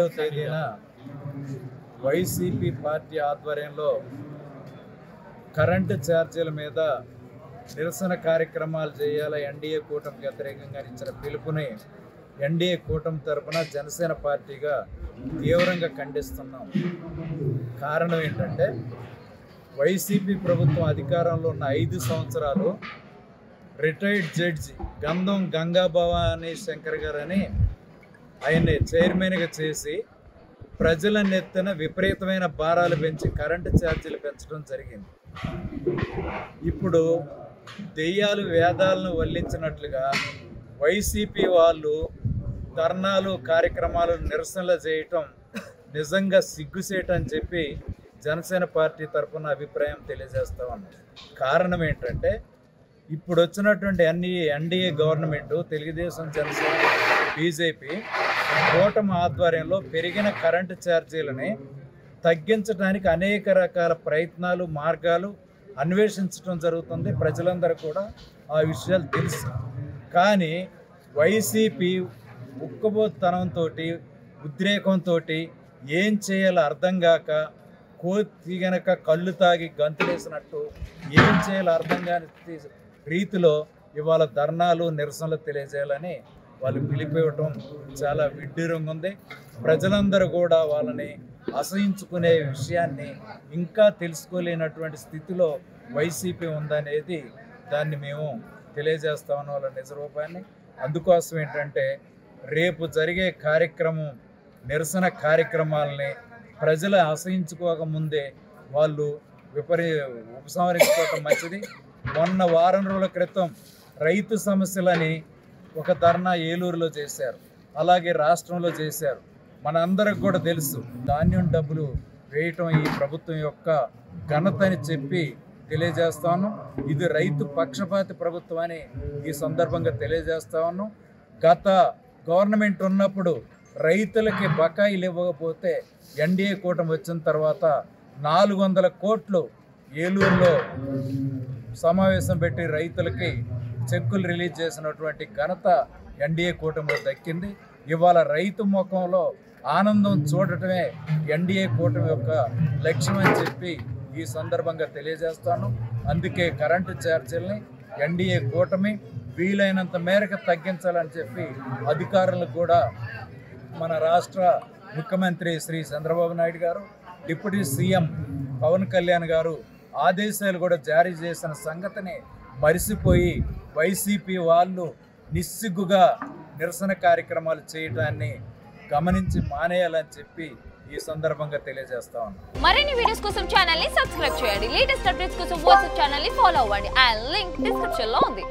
17వ తేదీన YCP party ఆధ్వర్యంలో current ఛార్జీల మీద నిరసన కార్యక్రమాలు చేయాల ఎన్డీఏ కూటమికి వ్యతిరేకంగా ఇచ్చిన పిలుపుని ఎన్డీఏ కూటమి తరపున జనసేన పార్టీగా తీవ్రంగా ఖండిస్తున్నాం. కారణం ఏంటంటే వైసీపీ ప్రభుత్వం అధికారంలో ఉన్న 5 సంవత్సరాలు రిటైర్డ్ జడ్జి గంధం గంగాభవాని శంకర్ గారని ఆయన్ని చైర్మన్గా చేసి ప్రజల నెత్తిన విపరీతమైన భారాలు పెంచి కరెంటు ఛార్జీలు పెంచడం జరిగింది. ఇప్పుడు దెయ్యాలు వేదాలను వల్లించినట్లుగా వైసీపీ వాళ్ళు ధర్నాలు కార్యక్రమాలు నిరసనలు చేయటం నిజంగా సిగ్గుసేటని చెప్పి జనసేన పార్టీ తరఫున అభిప్రాయం తెలియజేస్తా ఉన్నాం. కారణం ఏంటంటే ఇప్పుడు వచ్చినటువంటి NDA government Telugu Desam, Janasena, BJP కూటమి ఆధ్వర్యంలో పెరిగిన కరెంటు ఛార్జీలని తగ్గించడానికి అనేక రకాల ప్రయత్నాలు, మార్గాలు అన్వేషించడం జరుగుతుంది. ప్రజలందరూ కూడా ఆ విషయాలు తెలుసు. కానీ వైసీపీ ఉక్కబోతనంతో, ఉద్రేకంతో ఏం చేయాలో అర్థం కాక కోతి గనక కళ్ళు తాగి గంతులేసినట్టు ఏం చేయాలో అర్థం కాని రీతిలో ఇవాళ ధర్నాలు, నిరసనలు తెలియజేయాలని వాళ్ళు పిలిపివ్వటం చాలా విడ్డూరంగా ఉంది. ప్రజలందరూ కూడా వాళ్ళని అసహించుకునే విషయాన్ని ఇంకా తెలుసుకోలేనటువంటి స్థితిలో వైసీపీ ఉందనేది దాన్ని మేము తెలియజేస్తామని వాళ్ళ నిజరూపాన్ని. అందుకోసం ఏంటంటే రేపు జరిగే కార్యక్రమం, నిరసన కార్యక్రమాలని ప్రజలు అసహించుకోకముందే వాళ్ళు ఉపసంహరించుకోవటం మంచిది. మొన్న వారం రోజుల క్రితం రైతు సమస్యలని ఒక ధర్నా ఏలూరులో చేశారు, అలాగే రాష్ట్రంలో చేశారు. మనందరికి కూడా తెలుసు ధాన్యం డబ్బులు వేయటం ఈ ప్రభుత్వం యొక్క ఘనత అని చెప్పి తెలియజేస్తాను. ఇది రైతు పక్షపాతి ప్రభుత్వం అని ఈ సందర్భంగా తెలియజేస్తా ఉన్నాం. గత గవర్నమెంట్ ఉన్నప్పుడు రైతులకి బకాయిలు ఇవ్వకపోతే ఎన్డీఏ కూటమి వచ్చిన తర్వాత 400 కోట్లు ఏలూరులో సమావేశం పెట్టి రైతులకి చెక్కులు రిలీజ్ చేసినటువంటి ఘనత ఎన్డీఏ కూటమిలో దక్కింది. ఇవాళ రైతు ముఖంలో ఆనందం చూడటమే ఎన్డీఏ కూటమి యొక్క లక్ష్యం అని చెప్పి ఈ సందర్భంగా తెలియజేస్తాను. అందుకే కరెంటు ఛార్జీలని ఎన్డీఏ కూటమి వీలైనంత మేరకు తగ్గించాలని చెప్పి అధికారులకు కూడా మన రాష్ట్ర ముఖ్యమంత్రి శ్రీ చంద్రబాబు నాయుడు గారు, డిప్యూటీ సీఎం పవన్ కళ్యాణ్ గారు ఆదేశాలు కూడా జారీ చేసిన సంగతిని మరిసిపోయి వైసీపీ వాళ్ళు నిస్సిగ్గుగా నిరసన కార్యక్రమాలు చేయడాన్ని గమనించి మానేయాలని చెప్పి ఈ సందర్భంగా తెలియజేస్తా ఉన్నాం. మరిన్ని వీడియోస్ కోసం ఛానల్ ని సబ్స్క్రైబ్ చేయండి. లేటెస్ట్ అప్డేట్స్ కోసం వాట్సాప్ ఛానల్ ని ఫాలో అవ్వండి. ఆ లింక్ డిస్క్రిప్షన్ లో ఉంది.